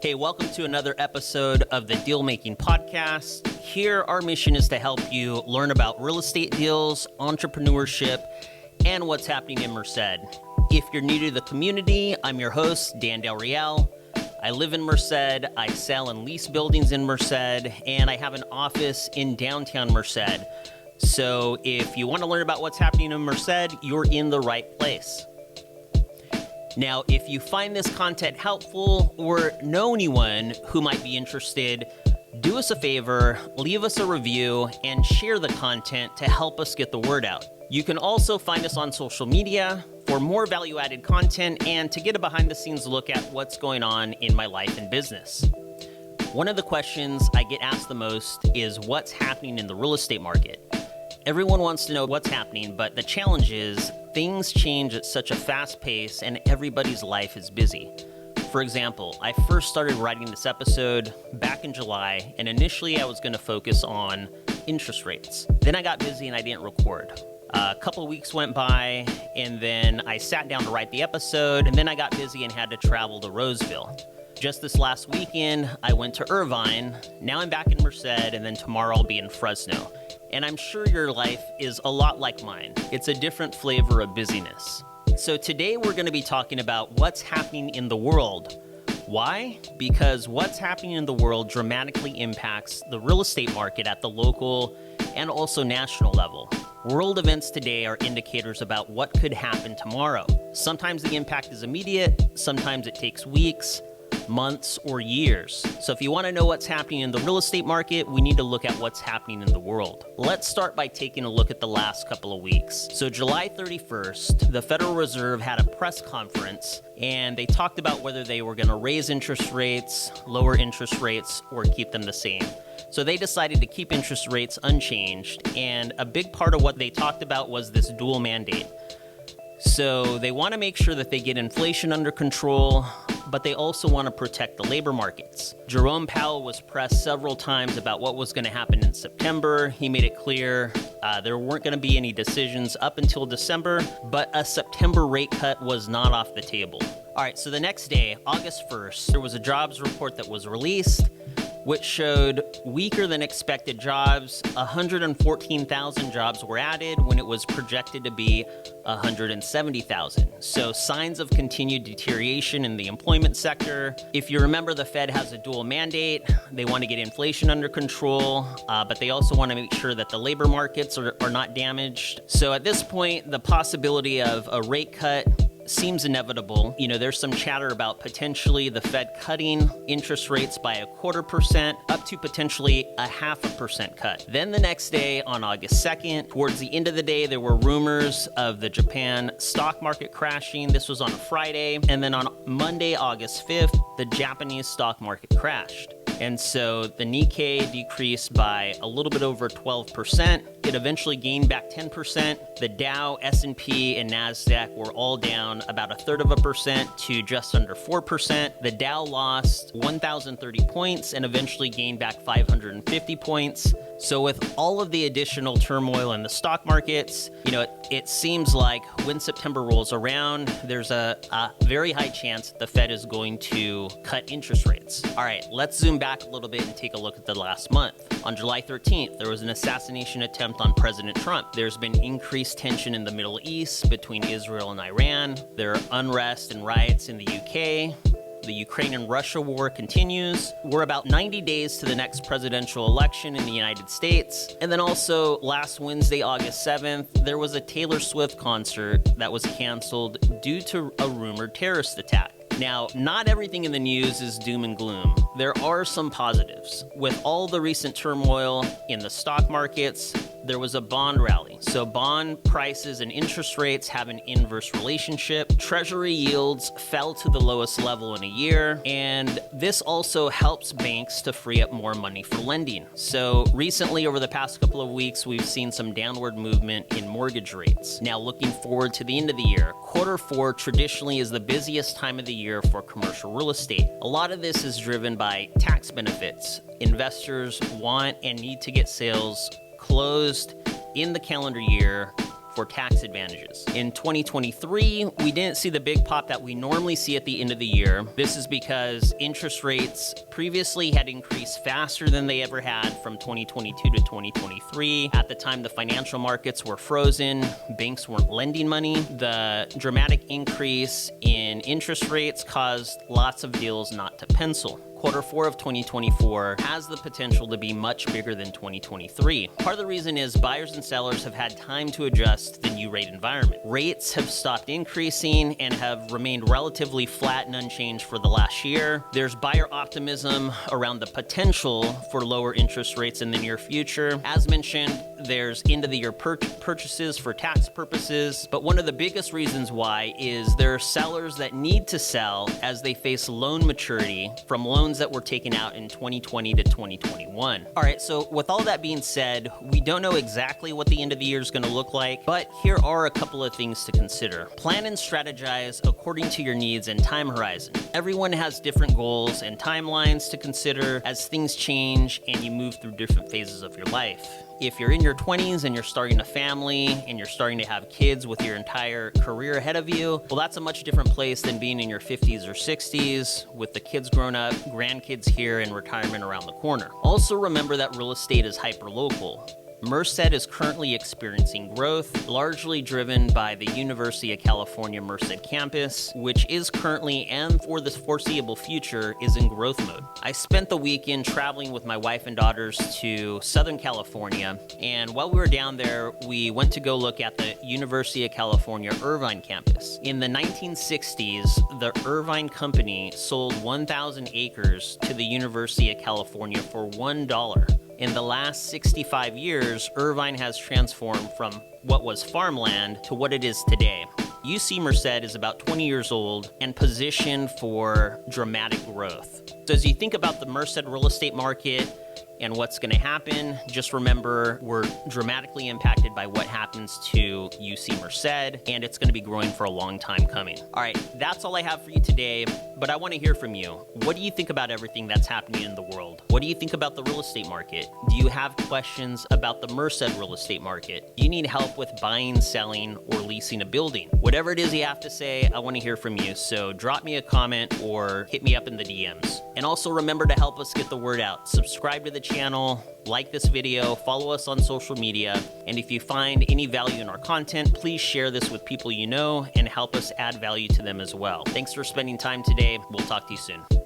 Hey, welcome to another episode of the Deal Making Podcast. Here, our mission is to help you learn about real estate deals, entrepreneurship, and what's happening in Merced. If you're new to the community, I'm your host, Dan Del Real. I live in Merced, I sell and lease buildings in Merced, and I have an office in downtown Merced. So if you want to learn about what's happening in Merced, you're in the right place. Now, if you find this content helpful or know anyone who might be interested, do us a favor, leave us a review, and share the content to help us get the word out. You can also find us on social media for more value-added content and to get a behind-the-scenes look at what's going on in my life and business. One of the questions I get asked the most is what's happening in the real estate market. Everyone wants to know what's happening, but the challenge is things change at such a fast pace and everybody's life is busy. For example, I first started writing this episode back in July, and initially I was going to focus on interest rates. Then I got busy and I didn't record. A couple of weeks went by, and then I sat down to write the episode, and then I got busy and had to travel to Roseville. Just this last weekend, I went to Irvine. Now I'm back in Merced, and then tomorrow I'll be in Fresno. And I'm sure your life is a lot like mine. It's a different flavor of busyness. So today we're going to be talking about what's happening in the world. Why? Because what's happening in the world dramatically impacts the real estate market at the local and also national level. World events today are indicators about what could happen tomorrow. Sometimes the impact is immediate, sometimes it takes weeks, months, or years. So if you want to know what's happening in the real estate market, we need to look at what's happening in the world. Let's start by taking a look at the last couple of weeks. So July 31st, the Federal Reserve had a press conference, and they talked about whether they were going to raise interest rates, lower interest rates, or keep them the same. So they decided to keep interest rates unchanged, and a big part of what they talked about was this dual mandate. So they want to make sure that they get inflation under control, but they also want to protect the labor markets. Jerome Powell was pressed several times about what was going to happen in September. He made it clear there weren't going to be any decisions up until December, but a September rate cut was not off the table. All right, so the next day, August 1st, there was a jobs report that was released, which showed weaker than expected jobs. 114,000 jobs were added when it was projected to be 170,000. So signs of continued deterioration in the employment sector. If you remember, the Fed has a dual mandate. They want to get inflation under control, but they also want to make sure that the labor markets are not damaged. So at this point, the possibility of a rate cut seems inevitable. You know, there's some chatter about potentially the Fed cutting interest rates by 0.25% up to potentially a 0.5% cut. Then the next day, on August 2nd, towards the end of the day, there were rumors of the Japan stock market crashing. This was on a Friday. And then on Monday, August 5th, the Japanese stock market crashed. And so the Nikkei decreased by a little bit over 12%. It eventually gained back 10%. The Dow, S&P, and NASDAQ were all down about 0.33% to just under 4%. The Dow lost 1,030 points and eventually gained back 550 points. So with all of the additional turmoil in the stock markets, you know, it seems like when September rolls around, there's a very high chance that the Fed is going to cut interest rates. All right, let's zoom back a little bit and take a look at the last month. On July 13th, there was an assassination attempt on President Trump. There's been increased tension in the Middle East between Israel and Iran. There are unrest and riots in the UK. The Ukraine and Russia war continues. We're about 90 days to the next presidential election in the United States. And then also last Wednesday, August 7th, there was a Taylor Swift concert that was canceled due to a rumored terrorist attack. Now, not everything in the news is doom and gloom. There are some positives. With all the recent turmoil in the stock markets, there was a bond rally. So bond prices and interest rates have an inverse relationship. Treasury yields fell to the lowest level in a year, and this also helps banks to free up more money for lending. So recently, over the past couple of weeks, we've seen some downward movement in mortgage rates. Now, looking forward to the end of the year, Q4 traditionally is the busiest time of the year for commercial real estate. A lot of this is driven by tax benefits. Investors want and need to get sales closed in the calendar year for tax advantages. In 2023, we didn't see the big pop that we normally see at the end of the year. This is because interest rates previously had increased faster than they ever had from 2022 to 2023. At the time, the financial markets were frozen, banks weren't lending money. The dramatic increase in interest rates caused lots of deals not to pencil. Q4 of 2024 has the potential to be much bigger than 2023. Part of the reason is buyers and sellers have had time to adjust to the new rate environment. Rates have stopped increasing and have remained relatively flat and unchanged for the last year. There's buyer optimism around the potential for lower interest rates in the near future. As mentioned, there's end-of-the-year purchases for tax purposes, but one of the biggest reasons why is there are sellers that need to sell as they face loan maturity from loans that were taken out in 2020 to 2021. All right, so with all that being said, we don't know exactly what the end of the year is going to look like, but here are a couple of things to consider. Plan and strategize according to your needs and time horizon. Everyone has different goals and timelines to consider as things change and you move through different phases of your life. If you're in your 20s and you're starting a family and you're starting to have kids with your entire career ahead of you, well, that's a much different place than being in your 50s or 60s with the kids grown up, grandkids here, and retirement around the corner. Also remember that real estate is hyper-local. Merced is currently experiencing growth, largely driven by the University of California Merced campus, which is currently and for the foreseeable future is in growth mode. I spent the weekend traveling with my wife and daughters to Southern California, and while we were down there, we went to go look at the University of California Irvine campus. In the 1960s, the Irvine Company sold 1,000 acres to the University of California for $1. In the last 65 years, Irvine has transformed from what was farmland to what it is today. UC Merced is about 20 years old and positioned for dramatic growth. So as you think about the Merced real estate market and what's going to happen, just remember we're dramatically impacted by what happens to UC Merced, and it's going to be growing for a long time coming. All right, that's all I have for you today, but I want to hear from you. What do you think about everything that's happening in the world? What do you think about the real estate market? Do you have questions about the Merced real estate market? Do you need help with buying, selling, or leasing a building? Whatever it is you have to say, I want to hear from you. So drop me a comment or hit me up in the DMs. And also remember to help us get the word out. Subscribe to the channel, like this video, follow us on social media, and if you find any value in our content, please share this with people you know and help us add value to them as well. Thanks for spending time today. We'll talk to you soon.